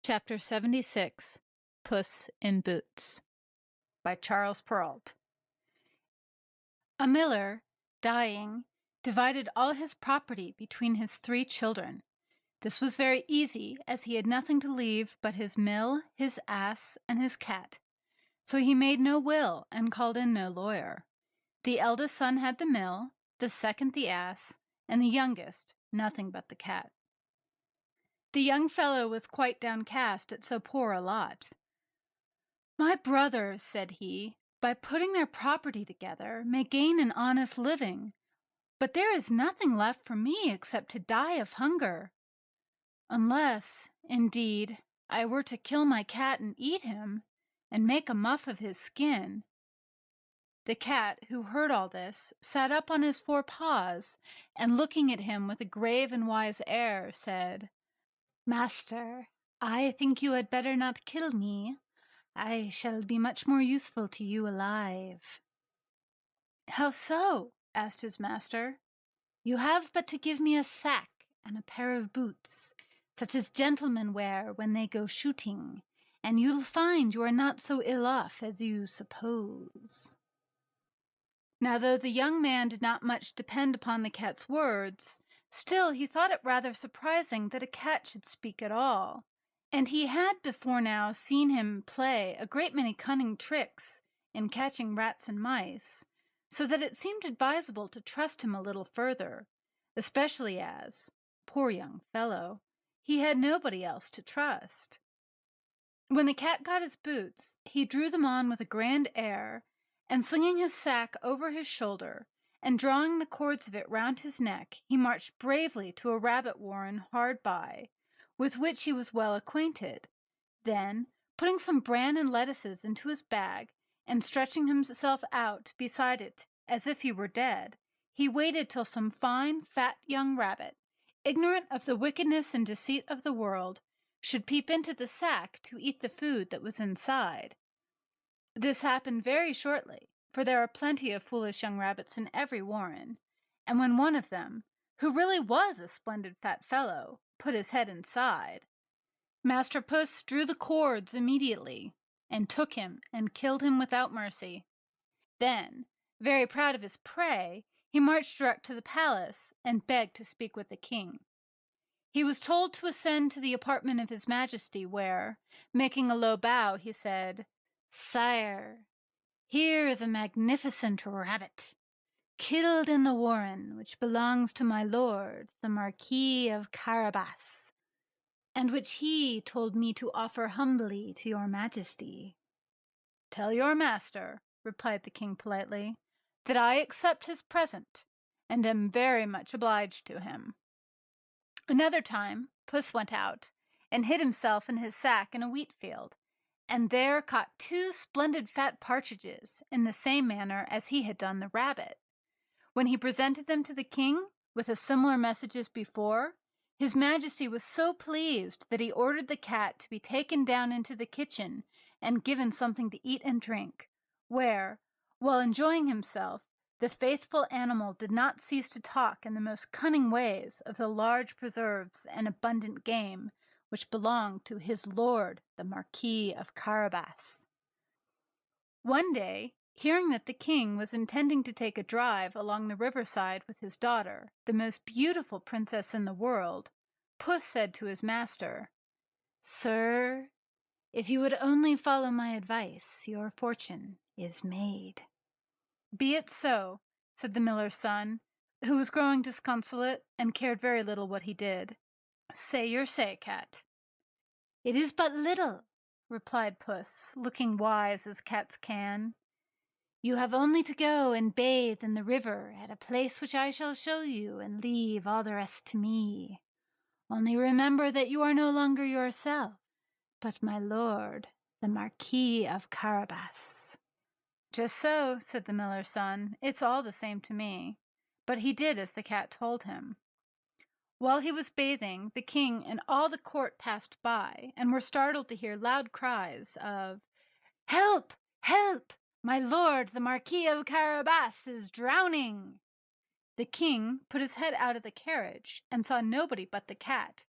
Chapter 76 Puss in Boots by Charles Perrault. A miller, dying, divided all his property between his 3 children. This was very easy, as he had nothing to leave but his mill, his ass, and his cat. So he made no will and called in no lawyer. The eldest son had the mill, the second the ass, and the youngest nothing but the cat. The young fellow was quite downcast at so poor a lot. "My brothers," said he, "by putting their property together, may gain an honest living, but there is nothing left for me except to die of hunger. Unless, indeed, I were to kill my cat and eat him, and make a muff of his skin." The cat, who heard all this, sat up on his 4 paws, and looking at him with a grave and wise air, said, "Master, I think you had better not kill me. I shall be much more useful to you alive." "How so?" asked his master. "You have but to give me a sack and a pair of boots, such as gentlemen wear when they go shooting, and you'll find you are not so ill off as you suppose." Now, though the young man did not much depend upon the cat's words, still he thought it rather surprising that a cat should speak at all, and he had before now seen him play a great many cunning tricks in catching rats and mice, so that it seemed advisable to trust him a little further, especially as, poor young fellow, he had nobody else to trust. When the cat got his boots, he drew them on with a grand air, and slinging his sack over his shoulder, and drawing the cords of it round his neck, he marched bravely to a rabbit warren hard by, with which he was well acquainted. Then, putting some bran and lettuces into his bag, and stretching himself out beside it as if he were dead, he waited till some fine, fat young rabbit, ignorant of the wickedness and deceit of the world, should peep into the sack to eat the food that was inside. This happened very shortly, for there are plenty of foolish young rabbits in every warren, and when one of them, who really was a splendid fat fellow, put his head inside, Master Puss drew the cords immediately, and took him and killed him without mercy. Then, very proud of his prey, he marched direct to the palace, and begged to speak with the king. He was told to ascend to the apartment of his Majesty, where, making a low bow, he said, "Sire, here is a magnificent rabbit, killed in the warren which belongs to my lord, the Marquis of Carabas, and which he told me to offer humbly to your Majesty." "Tell your master," replied the king politely, "that I accept his present, and am very much obliged to him." Another time Puss went out, and hid himself in his sack in a wheat field, and there caught 2 splendid fat partridges, in the same manner as he had done the rabbit. When he presented them to the king, with a similar message as before, his Majesty was so pleased that he ordered the cat to be taken down into the kitchen and given something to eat and drink, where, while enjoying himself, the faithful animal did not cease to talk in the most cunning ways of the large preserves and abundant game which belonged to his lord the Marquis of Carabas. One day, hearing that the king was intending to take a drive along the riverside with his daughter, the most beautiful princess in the world, Puss said to his master, "Sir, if you would only follow my advice, your fortune is made." "Be it so," said the miller's son, who was growing disconsolate and cared very little what he did. "Say your say, cat." "It is but little," replied Puss, looking wise as cats can. "You have only to go and bathe in the river at a place which I shall show you, and leave all the rest to me. Only remember that you are no longer yourself, but my lord, the Marquis of Carabas." "Just so," said the miller's son. "It's all the same to me." But he did as the cat told him. While he was bathing, the king and all the court passed by, and were startled to hear loud cries of, "Help! Help! My lord, the Marquis of Carabas, is drowning!" The king put his head out of the carriage, and saw nobody but the cat,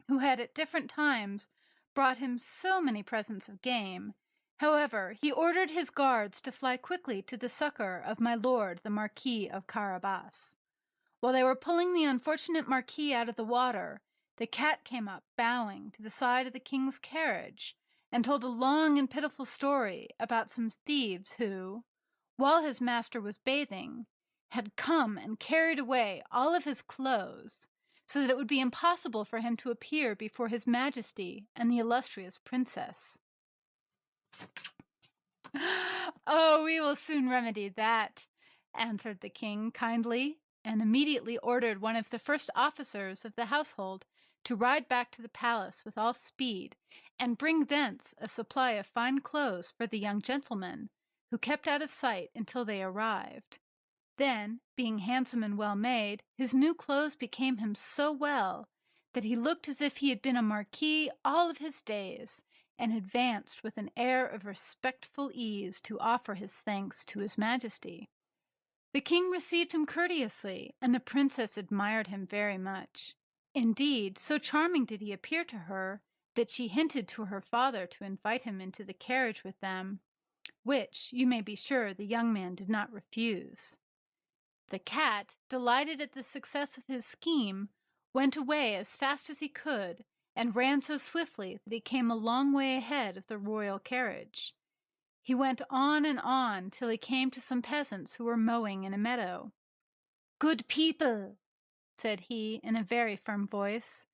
who had at different times brought him so many presents of game. However, he ordered his guards to fly quickly to the succor of my lord the Marquis of Carabas. While they were pulling the unfortunate Marquis out of the water, the cat came up, bowing, to the side of the king's carriage, and told a long and pitiful story about some thieves who, while his master was bathing, had come and carried away all of his clothes, so that it would be impossible for him to appear before his majesty and the illustrious princess. "Oh, we will soon remedy that," answered the king kindly, and immediately ordered one of the first officers of the household to ride back to the palace with all speed, and bring thence a supply of fine clothes for the young gentleman, who kept out of sight until they arrived. Then, being handsome and well made, his new clothes became him so well that he looked as if he had been a marquis all of his days, and advanced with an air of respectful ease to offer his thanks to his majesty. The king received him courteously, and the princess admired him very much. Indeed, so charming did he appear to her that she hinted to her father to invite him into the carriage with them, which, you may be sure, the young man did not refuse. The cat, delighted at the success of his scheme, went away as fast as he could, and ran so swiftly that he came a long way ahead of the royal carriage. He went on and on till he came to some peasants who were mowing in a meadow. "Good people," said he in a very firm voice,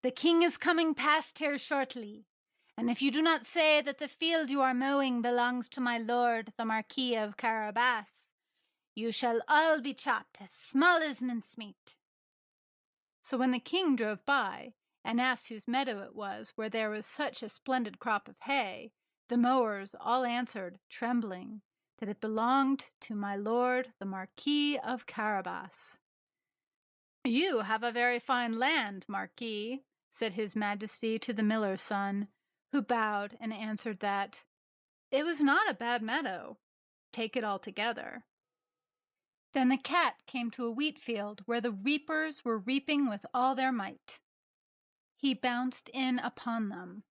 "the king is coming past here shortly, and if you do not say that the field you are mowing belongs to my lord the Marquis of Carabas, you shall all be chopped as small as mincemeat." So when the king drove by, and asked whose meadow it was where there was such a splendid crop of hay, the mowers all answered, trembling, that it belonged to my lord the Marquis of Carabas. "You have a very fine land, Marquis," said his majesty to the miller's son, who bowed and answered that it was not a bad meadow, take it altogether. Then the cat came to a wheat field where the reapers were reaping with all their might. He bounced in upon them.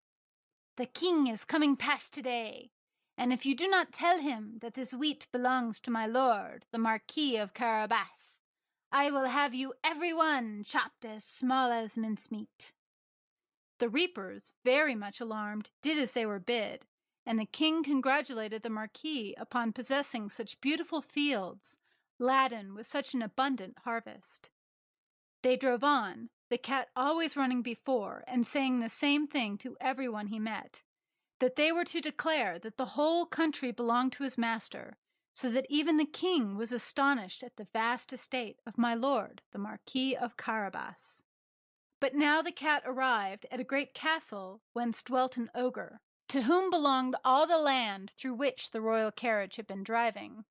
"The king is coming past today, and if you do not tell him that this wheat belongs to my lord, the Marquis of Carabas, I will have you every one chopped as small as mincemeat." The reapers, very much alarmed, did as they were bid, and the king congratulated the Marquis upon possessing such beautiful fields, laden with such an abundant harvest. They drove on, the cat always running before and saying the same thing to everyone he met, that they were to declare that the whole country belonged to his master, so that even the king was astonished at the vast estate of my lord the Marquis of Carabas. But now the cat arrived at a great castle whence dwelt an ogre, to whom belonged all the land through which the royal carriage had been driving.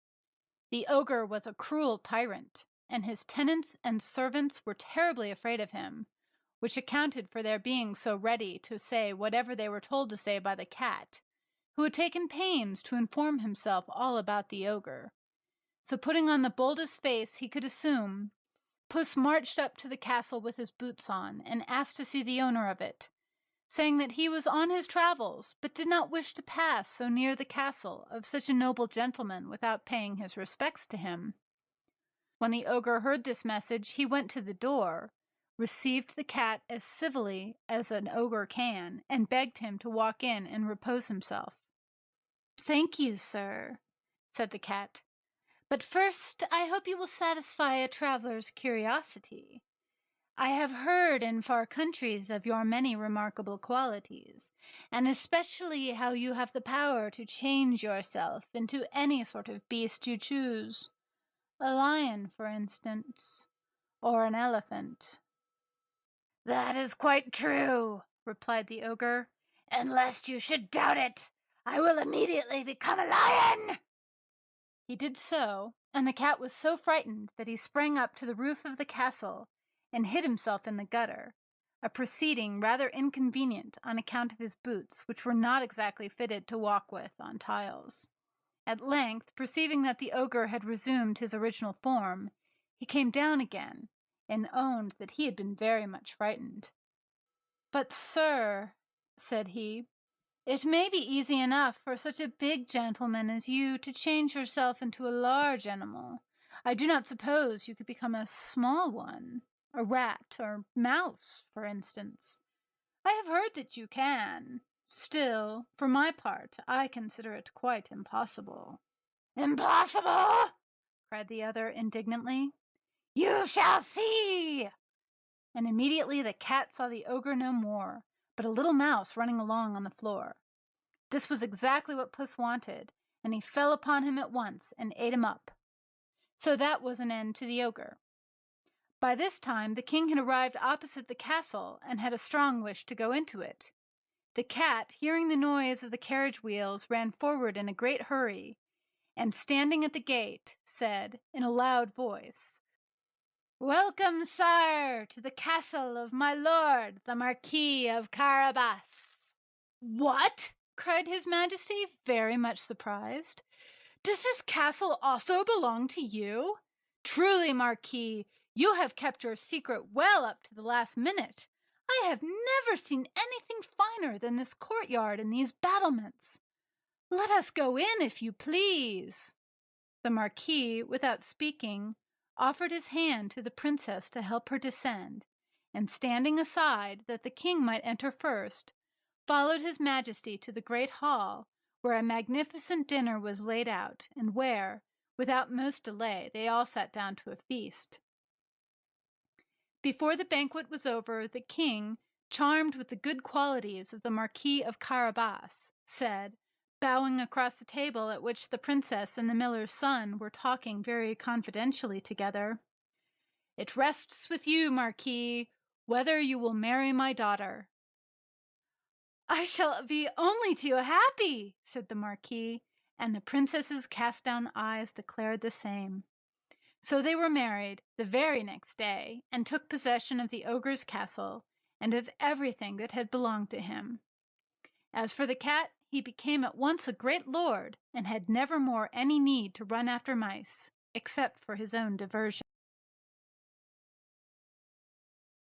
The ogre was a cruel tyrant, and his tenants and servants were terribly afraid of him, which accounted for their being so ready to say whatever they were told to say by the cat, who had taken pains to inform himself all about the ogre. So putting on the boldest face he could assume, Puss marched up to the castle with his boots on, and asked to see the owner of it, saying that he was on his travels, but did not wish to pass so near the castle of such a noble gentleman without paying his respects to him. When the ogre heard this message, he went to the door, received the cat as civilly as an ogre can, and begged him to walk in and repose himself. "Thank you, sir," said the cat, "but first I hope you will satisfy a traveler's curiosity. I have heard in far countries of your many remarkable qualities, and especially how you have the power to change yourself into any sort of beast you choose. A lion, for instance, or an elephant." "That is quite true," replied the ogre, "and lest you should doubt it, I will immediately become a lion." He did so, and the cat was so frightened that he sprang up to the roof of the castle and hid himself in the gutter, a proceeding rather inconvenient on account of his boots, which were not exactly fitted to walk with on tiles. At length, perceiving that the ogre had resumed his original form, he came down again, and owned that he had been very much frightened. "But, sir," said he, "it may be easy enough for such a big gentleman as you to change yourself into a large animal. I do not suppose you could become a small one, a rat or mouse, for instance. I have heard that you can. Still, for my part, I consider it quite impossible." "Impossible!" cried the other indignantly. "You shall see!" And immediately the cat saw the ogre no more, but a little mouse running along on the floor. This was exactly what Puss wanted, and he fell upon him at once and ate him up. So that was an end to the ogre. By this time the king had arrived opposite the castle, and had a strong wish to go into it. The cat, hearing the noise of the carriage wheels, ran forward in a great hurry, and standing at the gate, said, in a loud voice, "Welcome, sire, to the castle of my lord, the Marquis of Carabas." "What?" cried his majesty, very much surprised. "Does this castle also belong to you? Truly, Marquis, you have kept your secret well up to the last minute. I have never seen anything finer than this courtyard and these battlements. Let us go in, if you please." The Marquis, without speaking, offered his hand to the princess to help her descend, and standing aside that the king might enter first, followed his majesty to the great hall, where a magnificent dinner was laid out, and where, without most delay, they all sat down to a feast. Before the banquet was over, the king, charmed with the good qualities of the Marquis of Carabas, said, bowing across the table at which the princess and the miller's son were talking very confidentially together, "It rests with you, Marquis, whether you will marry my daughter." "I shall be only too happy," said the Marquis, and the princess's cast-down eyes declared the same. So they were married the very next day, and took possession of the ogre's castle, and of everything that had belonged to him. As for the cat, he became at once a great lord, and had never more any need to run after mice, except for his own diversion.